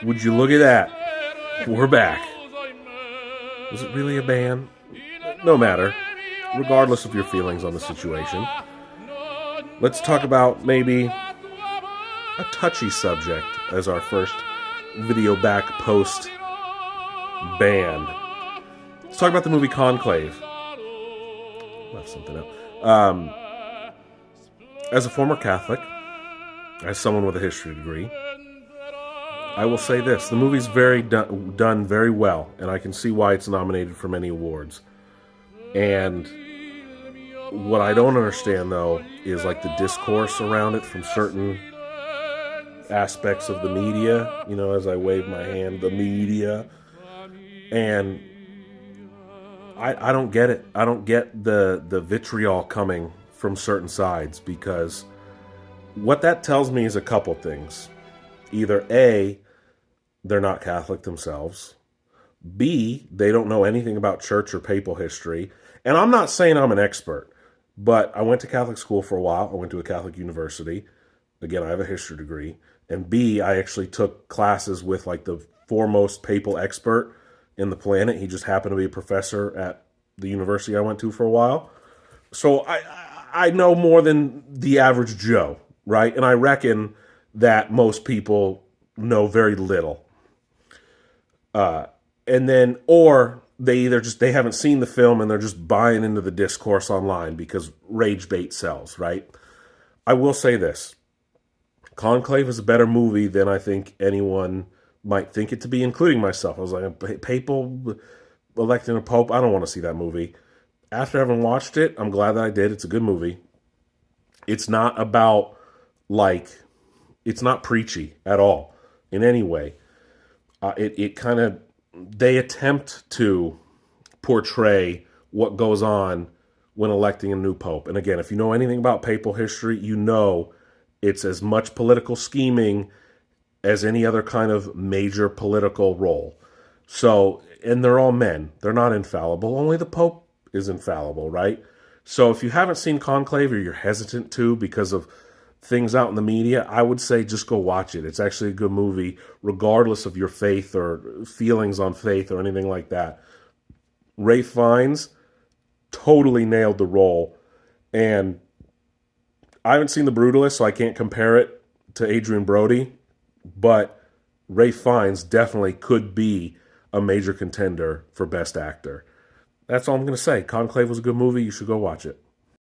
Would you look at that? We're back. Was it really a band? No matter. Regardless of your feelings on the situation, let's talk about maybe a touchy subject as our first video back post band. Let's talk about the movie Conclave. Left something up. As a former Catholic, as someone with a history degree, I will say this. The movie's done very well, and I can see why it's nominated for many awards. And what I don't understand, though, is like the discourse around it from certain aspects of the media, you know, as I wave my hand, the media. And I don't get it. I don't get the vitriol coming from certain sides, because what that tells me is a couple things. Either A, they're not Catholic themselves. B, they don't know anything about church or papal history. And I'm not saying I'm an expert, but I went to Catholic school for a while. I went to a Catholic university. Again, I have a history degree. And B, I actually took classes with like the foremost papal expert in the planet. He just happened to be a professor at the university I went to for a while. So I know more than the average Joe, right? And I reckon that most people know very little. And then, or they haven't seen the film and they're just buying into the discourse online because rage bait sells, right? I will say this. Conclave is a better movie than I think anyone might think it to be, including myself. I was like, papal electing a pope? I don't want to see that movie. After having watched it, I'm glad that I did. It's a good movie. It's not about, like, it's not preachy at all in any way. They attempt to portray what goes on when electing a new pope. And again, if you know anything about papal history, you know it's as much political scheming as any other kind of major political role. So, and they're all men. They're not infallible. Only the pope is infallible, right? So if you haven't seen Conclave or you're hesitant to because of things out in the media, I would say just go watch it. It's actually a good movie, regardless of your faith or feelings on faith or anything like that. Ralph Fiennes totally nailed the role. And I haven't seen The Brutalist, so I can't compare it to Adrian Brody, but Ralph Fiennes definitely could be a major contender for Best Actor. That's all I'm going to say. Conclave was a good movie. You should go watch it.